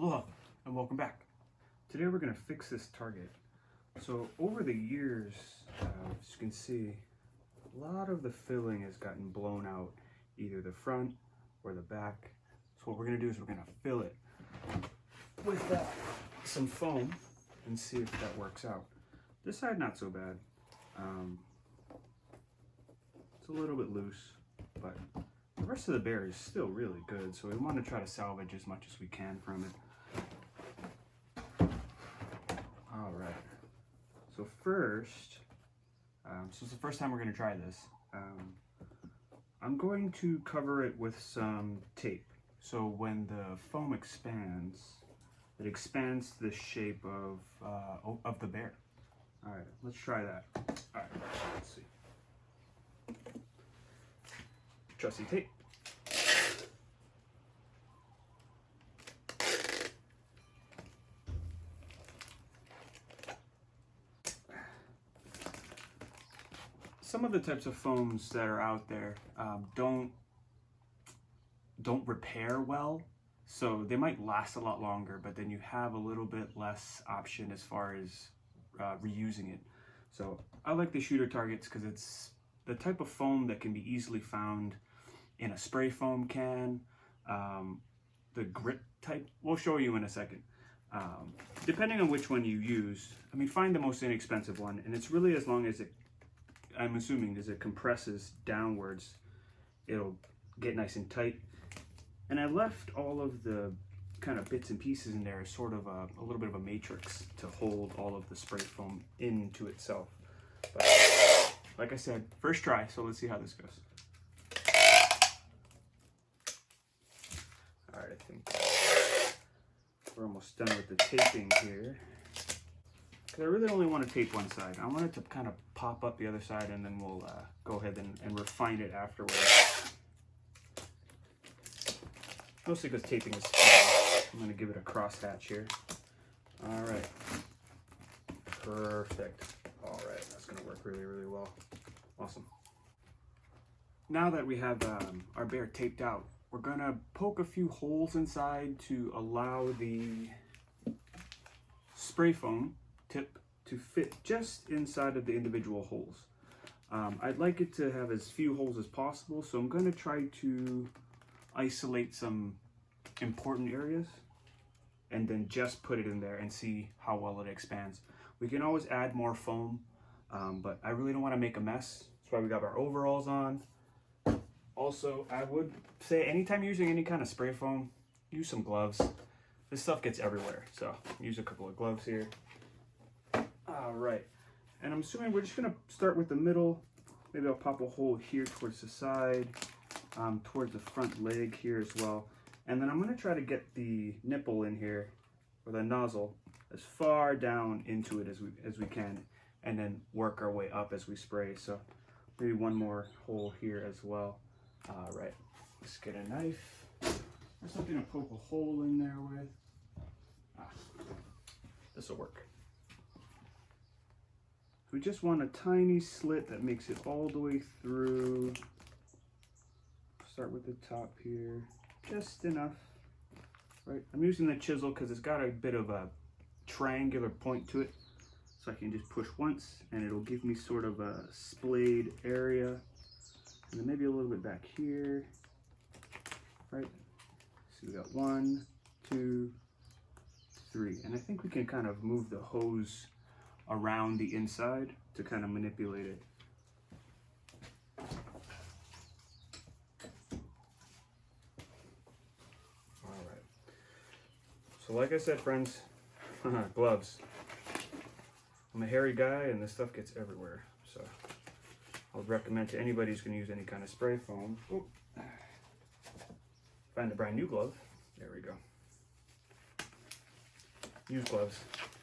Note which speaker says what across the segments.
Speaker 1: Aloha and welcome back. Today we're going to fix this target. So over the years, as you can see, a lot of the filling has gotten blown out, either the front or the back. So what we're going to do is we're going to fill it with some foam and see if that works out. This side not so bad. It's a little bit loose, but the rest of the bear is still really good, so we want to try to salvage as much as we can from it. All right. So first, so it's the first time we're going to try this. I'm going to cover it with some tape. So when the foam expands, it expands to the shape of the bear. All right, let's try that. All right, let's see. Trusty tape. Some of the types of foams that are out there don't repair well, so they might last a lot longer, but then you have a little bit less option as far as reusing it. So I like the shooter targets because it's the type of foam that can be easily found in a spray foam can. The grit type, we'll show you in a second. Depending on which one you use, I mean, find the most inexpensive one, and it's really as long as it, I'm assuming, as it compresses downwards, it'll get nice and tight. And I left all of the kind of bits and pieces in there as sort of a little bit of a matrix to hold all of the spray foam into itself. But like I said, first try, so let's see how this goes. All right, I think we're almost done with the taping here. Because I really only want to tape one side. I want it to kind of pop up the other side, and then we'll go ahead and refine it afterwards. Mostly because taping is fun. I'm going to give it a crosshatch here. All right. Perfect. All right, that's going to work really, really well. Awesome. Now that we have our bear taped out, we're going to poke a few holes inside to allow the spray foam tip to fit just inside of the individual holes. I'd like it to have as few holes as possible, so I'm going to try to isolate some important areas and then just put it in there and see how well it expands. We can always add more foam, but I really don't want to make a mess. That's why we got our overalls on. Also, I would say anytime you're using any kind of spray foam, use some gloves. This stuff gets everywhere, so use a couple of gloves here. All right, and I'm assuming we're just gonna start with the middle. Maybe I'll pop a hole here towards the side, towards the front leg here as well. And then I'm gonna try to get the nipple in here, or the nozzle, as far down into it as we can, and then work our way up as we spray. So maybe one more hole here as well. All right, let's get a knife or something to poke a hole in there with. This will work. We just want a tiny slit that makes it all the way through. Start with the top here, just enough, right? I'm using the chisel because it's got a bit of a triangular point to it. So I can just push once and it'll give me sort of a splayed area. And then maybe a little bit back here, right? So we got 1, 2, 3. And I think we can kind of move the hose around the inside to kind of manipulate it. All right. So like I said, friends, gloves. I'm a hairy guy and this stuff gets everywhere. So I would recommend to anybody who's going to use any kind of spray foam. Ooh. Find a brand new glove. There we go. Use gloves.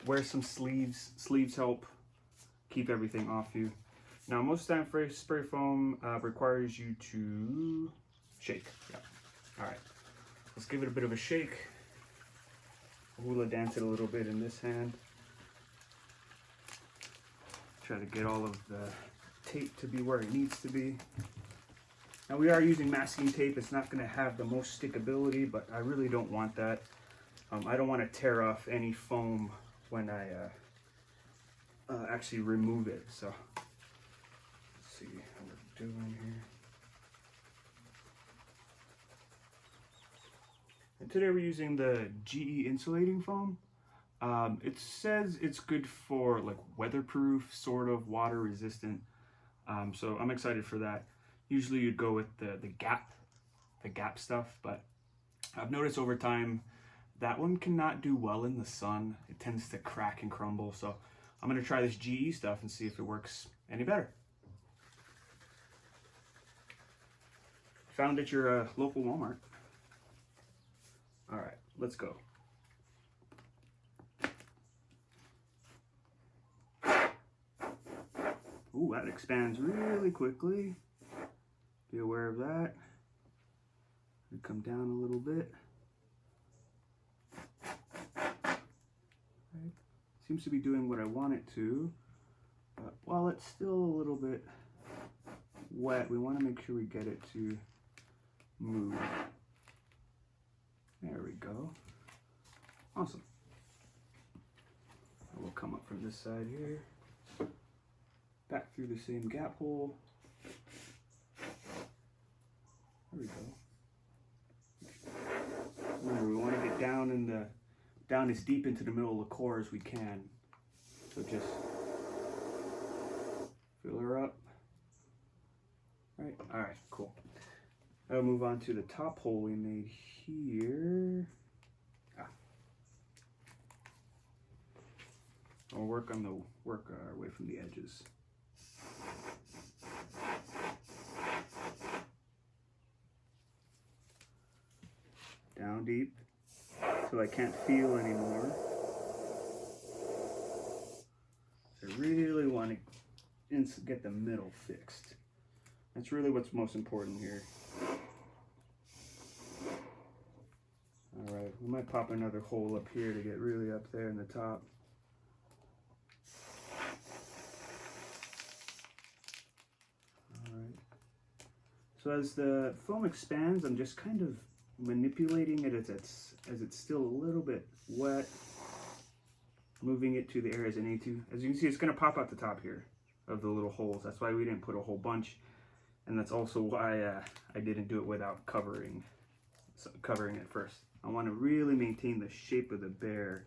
Speaker 1: Wear some sleeves. Sleeves help keep everything off you. Now, most of the time, spray foam requires you to shake. Yeah. All right. Let's give it a bit of a shake. Hula dance it a little bit in this hand. Try to get all of the tape to be where it needs to be. Now we are using masking tape. It's not going to have the most stickability, but I really don't want that. I don't want to tear off any foam when I actually remove it. So let's see how we're doing here. And today we're using the GE insulating foam. It says it's good for like weatherproof, sort of water resistant. So I'm excited for that. Usually you'd go with the Gap stuff, but I've noticed over time that one cannot do well in the sun. It tends to crack and crumble. So I'm gonna try this GE stuff and see if it works any better. Found at your local Walmart. All right, let's go. Ooh, that expands really quickly. Be aware of that. We come down a little bit. Right. Seems to be doing what I want it to, but while it's still a little bit wet, we want to make sure we get it to move. There we go. Awesome. We'll come up from this side here, back through the same gap hole. There we go. Remember, we want to get down as deep into the middle of the core as we can. So just fill her up. Right. All right. Cool. I'll move on to the top hole we made here. I'll work our way from the edges. Down deep till I can't feel anymore. I really want to get the middle fixed. That's really what's most important here. All right, we might pop another hole up here to get really up there in the top. All right. So as the foam expands, I'm just kind of manipulating it as it's still a little bit wet, moving it to the areas I need to. As you can see, it's going to pop out the top here of the little holes. That's why we didn't put a whole bunch, and that's also why I didn't do it without covering it first. I want to really maintain the shape of the bear.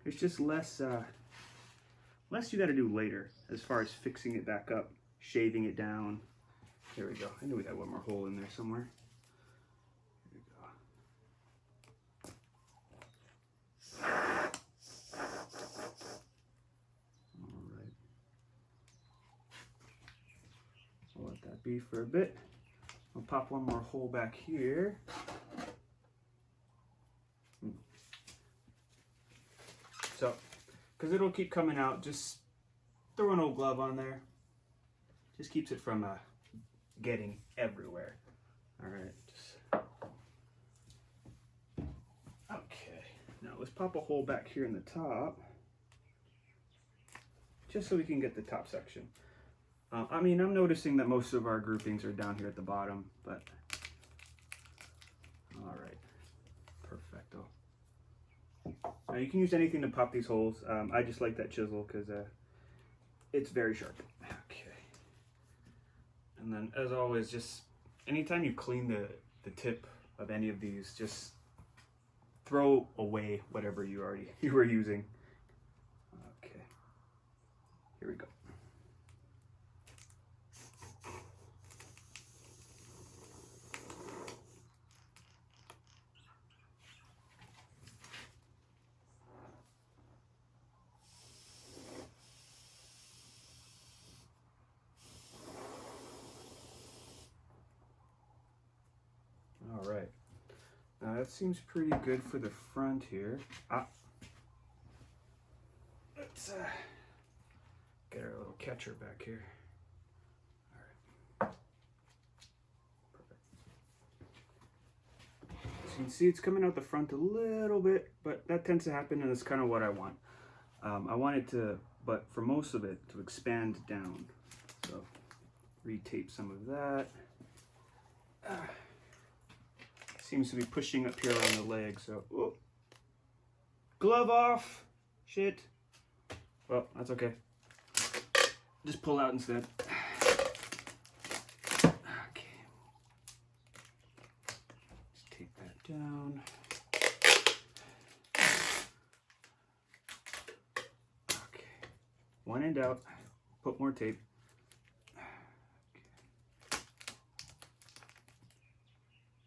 Speaker 1: It's just less you got to do later as far as fixing it back up, shaving it down. There we go. I knew we had one more hole in there somewhere. Here we go. All right. I'll let that be for a bit. I'll pop one more hole back here. So, because it'll keep coming out, just throw an old glove on there. Just keeps it from getting everywhere. All right. Okay. Now let's pop a hole back here in the top, just so we can get the top section. I mean, I'm noticing that most of our groupings are down here at the bottom, but all right, perfecto. Now you can use anything to pop these holes. I just like that chisel because it's very sharp. Okay. And then, as always, just anytime you clean the tip of any of these, just throw away whatever you were using. Okay. Here we go. All right, now that seems pretty good for the front here. Let's get our little catcher back here. All right, perfect. So you can see it's coming out the front a little bit, but that tends to happen, and it's kind of what I want. I want it to, but for most of it, to expand down. So retape some of that. Seems to be pushing up here on the leg, so whoop, glove off. Shit. Well, that's okay. Just pull out instead. Okay. Let's tape that down. Okay. One end out. Put more tape. Okay.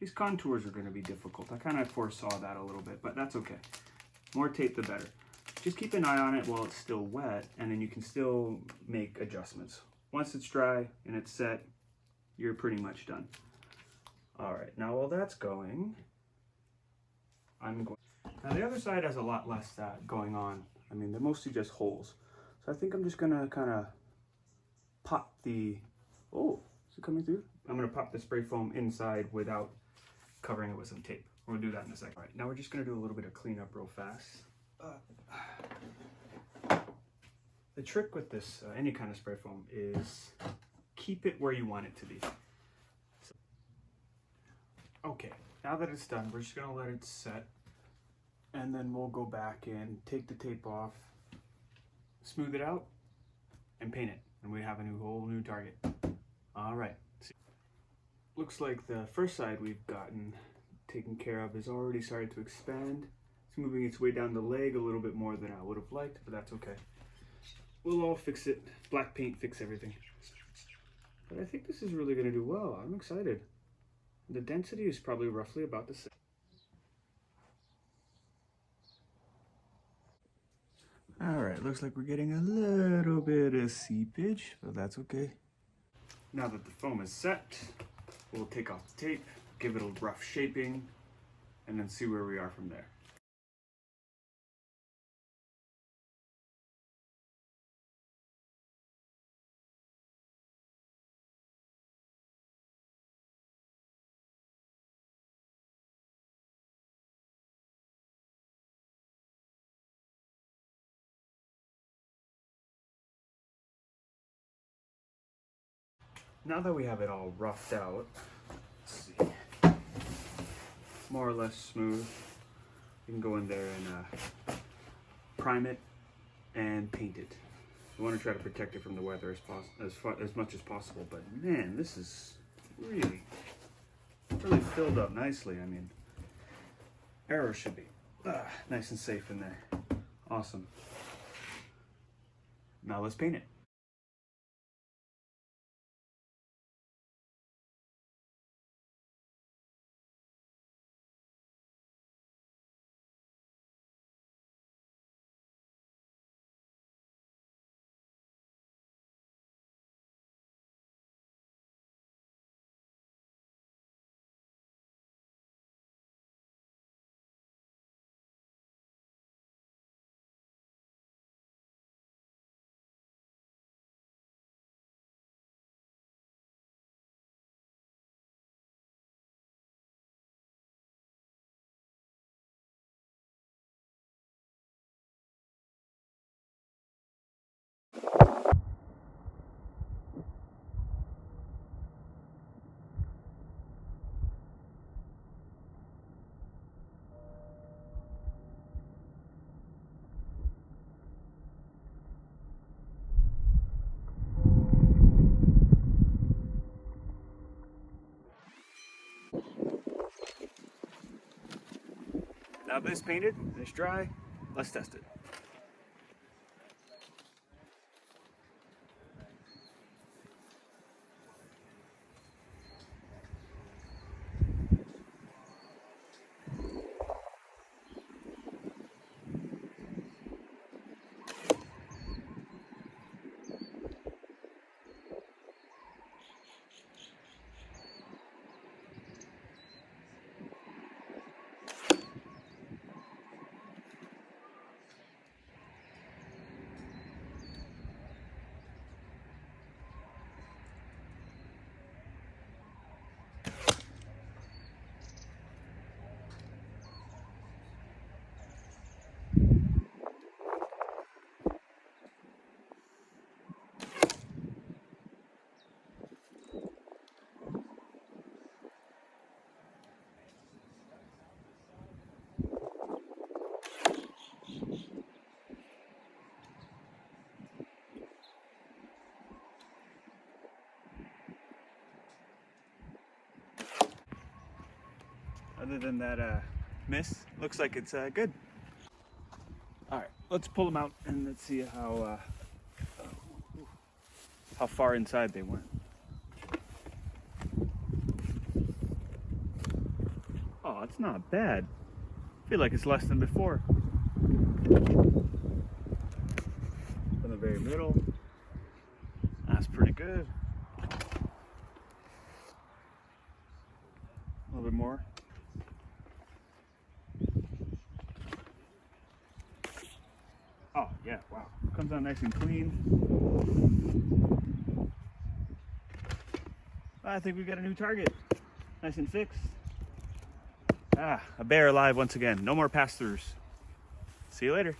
Speaker 1: These contours are going to be difficult. I kind of foresaw that a little bit, but that's okay. More tape, the better. Just keep an eye on it while it's still wet, and then you can still make adjustments. Once it's dry and it's set, you're pretty much done. All right, now while that's going, now the other side has a lot less going on. I mean, they're mostly just holes. So I think I'm just gonna kind of pop the, oh, is it coming through? I'm gonna pop the spray foam inside without covering it with some tape. We'll do that in a second. All right, now we're just gonna do a little bit of cleanup real fast. The trick with this, any kind of spray foam, is keep it where you want it to be. So, okay, now that it's done, we're just gonna let it set, and then we'll go back in, take the tape off, smooth it out, and paint it, and we have a whole new target. All right. Looks like the first side we've gotten taken care of is already started to expand. It's moving its way down the leg a little bit more than I would have liked, but that's okay. We'll all fix it. Black paint fix everything. But I think this is really going to do well. I'm excited. The density is probably roughly about the same. All right, looks like we're getting a little bit of seepage, but that's okay. Now that the foam is set, we'll take off the tape, give it a rough shaping, and then see where we are from there. Now that we have it all roughed out, let's see, more or less smooth, you can go in there and prime it and paint it. You want to try to protect it from the weather as much as possible, but man, this is really filled up nicely. I mean, arrows should be nice and safe in there. Awesome. Now let's paint it. Now this painted, this dry, let's test it. Other than that miss, looks like it's good. All right, let's pull them out and let's see how far inside they went. Oh, it's not bad. I feel like it's less than before. In the very middle. That's pretty good. A little bit more. Oh yeah, wow. Comes out nice and clean. I think we got a new target. Nice and fixed. Ah, a bear alive once again. No more pass-throughs. See you later.